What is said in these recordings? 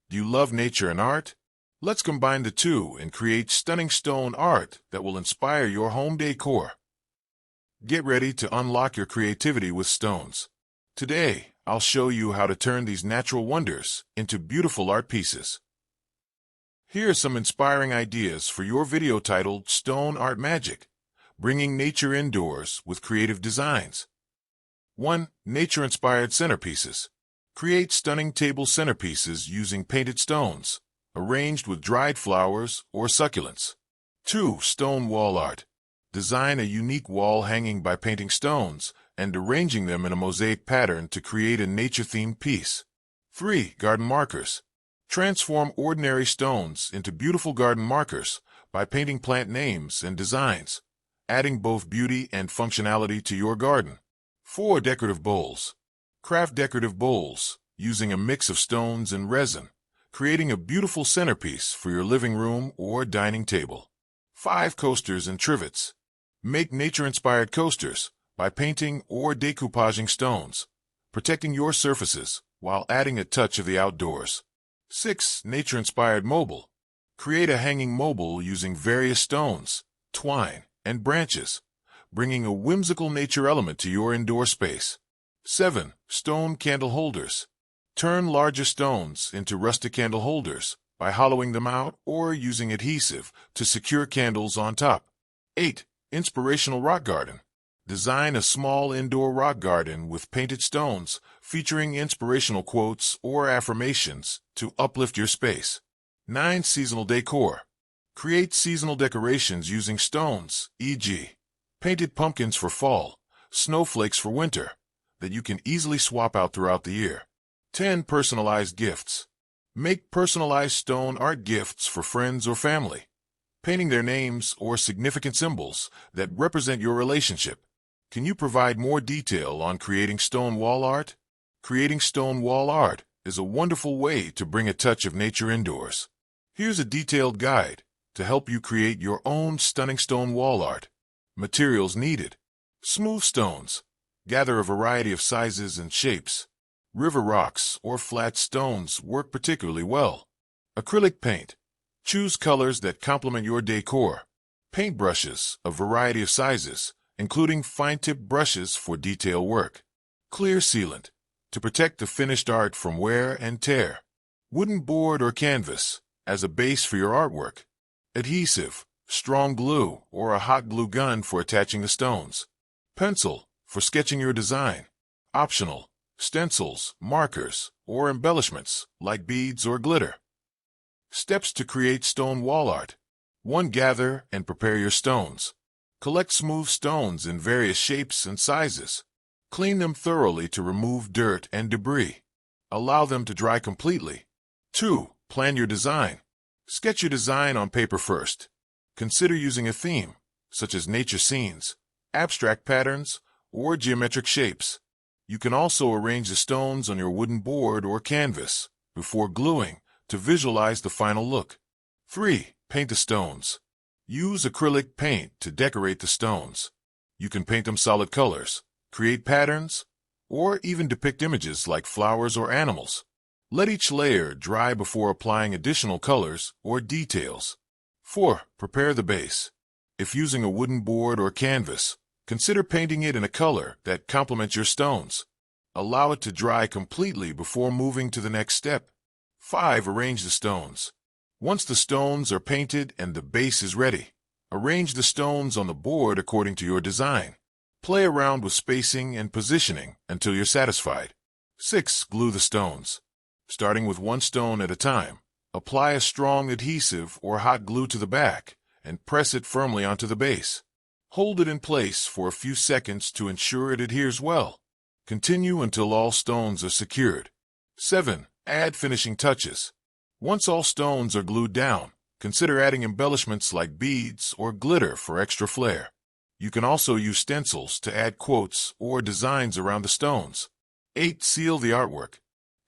Do you love nature and art? Let's combine the two and create stunning stone art that will inspire your home decor. Get ready to unlock your creativity with stones. Today, I'll show you how to turn these natural wonders into beautiful art pieces. Here are some inspiring ideas for your video titled Stone Art Magic, bringing nature indoors with creative designs. 1. Nature-inspired centerpieces. Create stunning table centerpieces using painted stones, arranged with dried flowers or succulents. 2. Stone wall art. Design a unique wall hanging by painting stones and arranging them in a mosaic pattern to create a nature-themed piece. 3. Garden markers. Transform ordinary stones into beautiful garden markers by painting plant names and designs, adding both beauty and functionality to your garden. 4. Decorative bowls. Craft decorative bowls using a mix of stones and resin, creating a beautiful centerpiece for your living room or dining table. 5. Coasters and trivets. Make nature-inspired coasters by painting or decoupaging stones, protecting your surfaces while adding a touch of the outdoors. 6. Nature-inspired mobile. Create a hanging mobile using various stones, twine, and branches, bringing a whimsical nature element to your indoor space. 7. Stone candle holders. Turn larger stones into rustic candle holders by hollowing them out or using adhesive to secure candles on top. 8. Inspirational rock garden. Design a small indoor rock garden with painted stones featuring inspirational quotes or affirmations to uplift your space. 9. Seasonal decor. Create seasonal decorations using stones, e.g., painted pumpkins for fall, snowflakes for winter, that you can easily swap out throughout the year. 10. Personalized gifts. Make personalized stone art gifts for friends or family, painting their names or significant symbols that represent your relationship. Can you provide more detail on creating stone wall art? Creating stone wall art is a wonderful way to bring a touch of nature indoors. Here's a detailed guide to help you create your own stunning stone wall art. Materials needed. Smooth stones. Gather a variety of sizes and shapes. River rocks or flat stones work particularly well. Acrylic paint. Choose colors that complement your decor. Paintbrushes, a variety of sizes, including fine-tipped brushes for detail work. Clear sealant, to protect the finished art from wear and tear. Wooden board or canvas, as a base for your artwork. Adhesive, strong glue, or a hot glue gun for attaching the stones. Pencil, for sketching your design. Optional, stencils, markers, or embellishments, like beads or glitter. Steps to create stone wall art. 1. Gather and prepare your stones. Collect smooth stones in various shapes and sizes. Clean them thoroughly to remove dirt and debris. Allow them to dry completely. 2. Plan your design. Sketch your design on paper first. Consider using a theme, such as nature scenes, abstract patterns, or geometric shapes. You can also arrange the stones on your wooden board or canvas before gluing to visualize the final look. 3. Paint the stones. Use acrylic paint to decorate the stones. You can paint them solid colors, create patterns, or even depict images like flowers or animals. Let each layer dry before applying additional colors or details. 4. Prepare the base. If using a wooden board or canvas, consider painting it in a color that complements your stones. Allow it to dry completely before moving to the next step. 5. Arrange the stones. Once the stones are painted and the base is ready, arrange the stones on the board according to your design. Play around with spacing and positioning until you're satisfied. 6. Glue the stones. Starting with one stone at a time, apply a strong adhesive or hot glue to the back and press it firmly onto the base. Hold it in place for a few seconds to ensure it adheres well. Continue until all stones are secured. 7. Add finishing touches. Once all stones are glued down, consider adding embellishments like beads or glitter for extra flair. You can also use stencils to add quotes or designs around the stones. 8. Seal the artwork.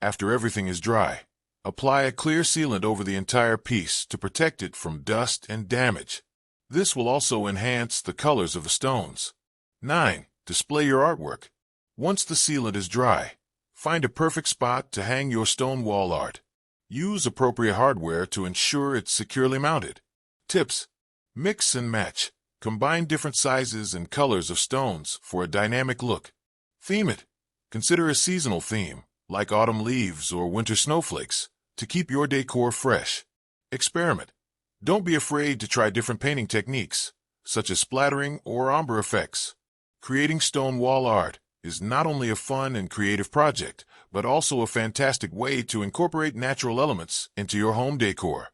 After everything is dry, apply a clear sealant over the entire piece to protect it from dust and damage. This will also enhance the colors of the stones. 9. Display your artwork. Once the sealant is dry, find a perfect spot to hang your stone wall art. Use appropriate hardware to ensure it's securely mounted. Tips: mix and match. Combine different sizes and colors of stones for a dynamic look. Theme it. Consider a seasonal theme, like autumn leaves or winter snowflakes, to keep your decor fresh. Experiment. Don't be afraid to try different painting techniques, such as splattering or ombre effects. Creating stone wall art is not only a fun and creative project, but also a fantastic way to incorporate natural elements into your home decor.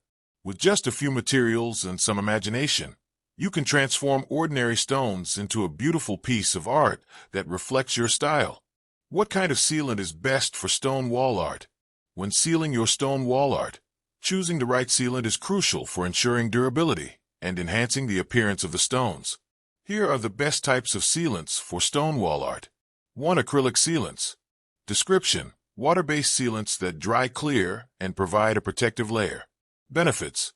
With just a few materials and some imagination, you can transform ordinary stones into a beautiful piece of art that reflects your style. What kind of sealant is best for stone wall art? When sealing your stone wall art, choosing the right sealant is crucial for ensuring durability and enhancing the appearance of the stones. Here are the best types of sealants for stone wall art. 1. Acrylic sealants. Description: water-based sealants that dry clear and provide a protective layer. Benefits: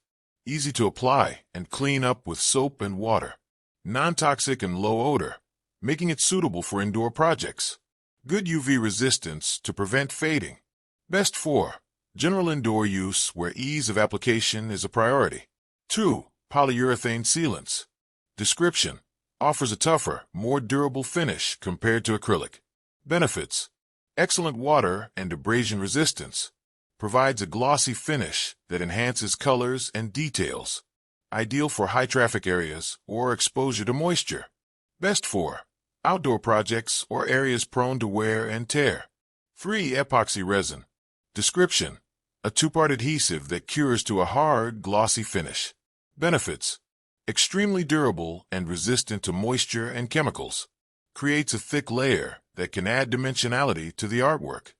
easy to apply and clean up with soap and water. Non-toxic and low odor, making it suitable for indoor projects. Good UV resistance to prevent fading. Best for general indoor use where ease of application is a priority. 2. Polyurethane sealants. Description: offers a tougher, more durable finish compared to acrylic. Benefits: excellent water and abrasion resistance. Provides a glossy finish that enhances colors and details. Ideal for high-traffic areas or exposure to moisture. Best for outdoor projects or areas prone to wear and tear. 3. Epoxy resin. Description: a two-part adhesive that cures to a hard, glossy finish. Benefits: extremely durable and resistant to moisture and chemicals. Creates a thick layer that can add dimensionality to the artwork.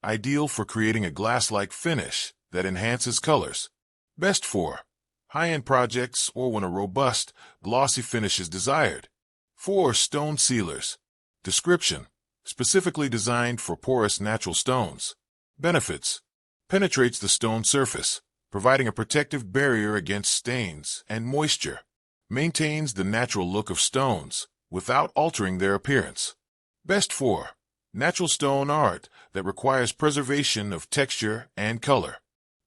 Ideal for creating a glass-like finish that enhances colors. Best for high-end projects or when a robust, glossy finish is desired. 4. Stone sealers. Description: specifically designed for porous natural stones. Benefits: penetrates the stone surface, providing a protective barrier against stains and moisture. Maintains the natural look of stones without altering their appearance. Best for natural stone art that requires preservation of texture and color.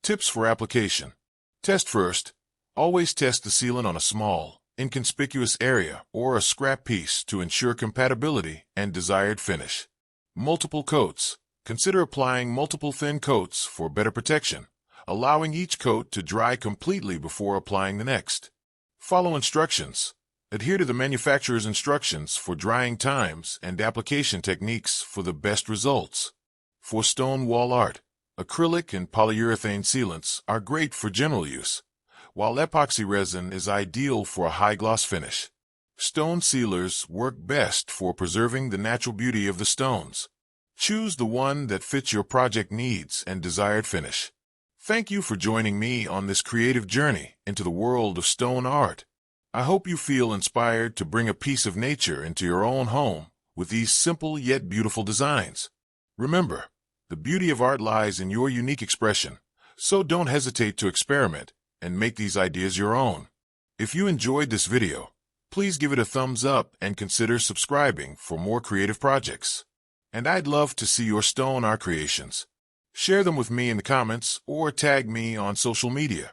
Tips for application: test first. Always test the sealant on a small, inconspicuous area or a scrap piece to ensure compatibility and desired finish. Multiple coats. Consider applying multiple thin coats for better protection, allowing each coat to dry completely before applying the next. Follow instructions. Adhere to the manufacturer's instructions for drying times and application techniques for the best results. For stone wall art, acrylic and polyurethane sealants are great for general use, while epoxy resin is ideal for a high-gloss finish. Stone sealers work best for preserving the natural beauty of the stones. Choose the one that fits your project needs and desired finish. Thank you for joining me on this creative journey into the world of stone art. I hope you feel inspired to bring a piece of nature into your own home with these simple yet beautiful designs. Remember, the beauty of art lies in your unique expression, so don't hesitate to experiment and make these ideas your own. If you enjoyed this video, please give it a thumbs up and consider subscribing for more creative projects. And I'd love to see your stone art creations. Share them with me in the comments or tag me on social media.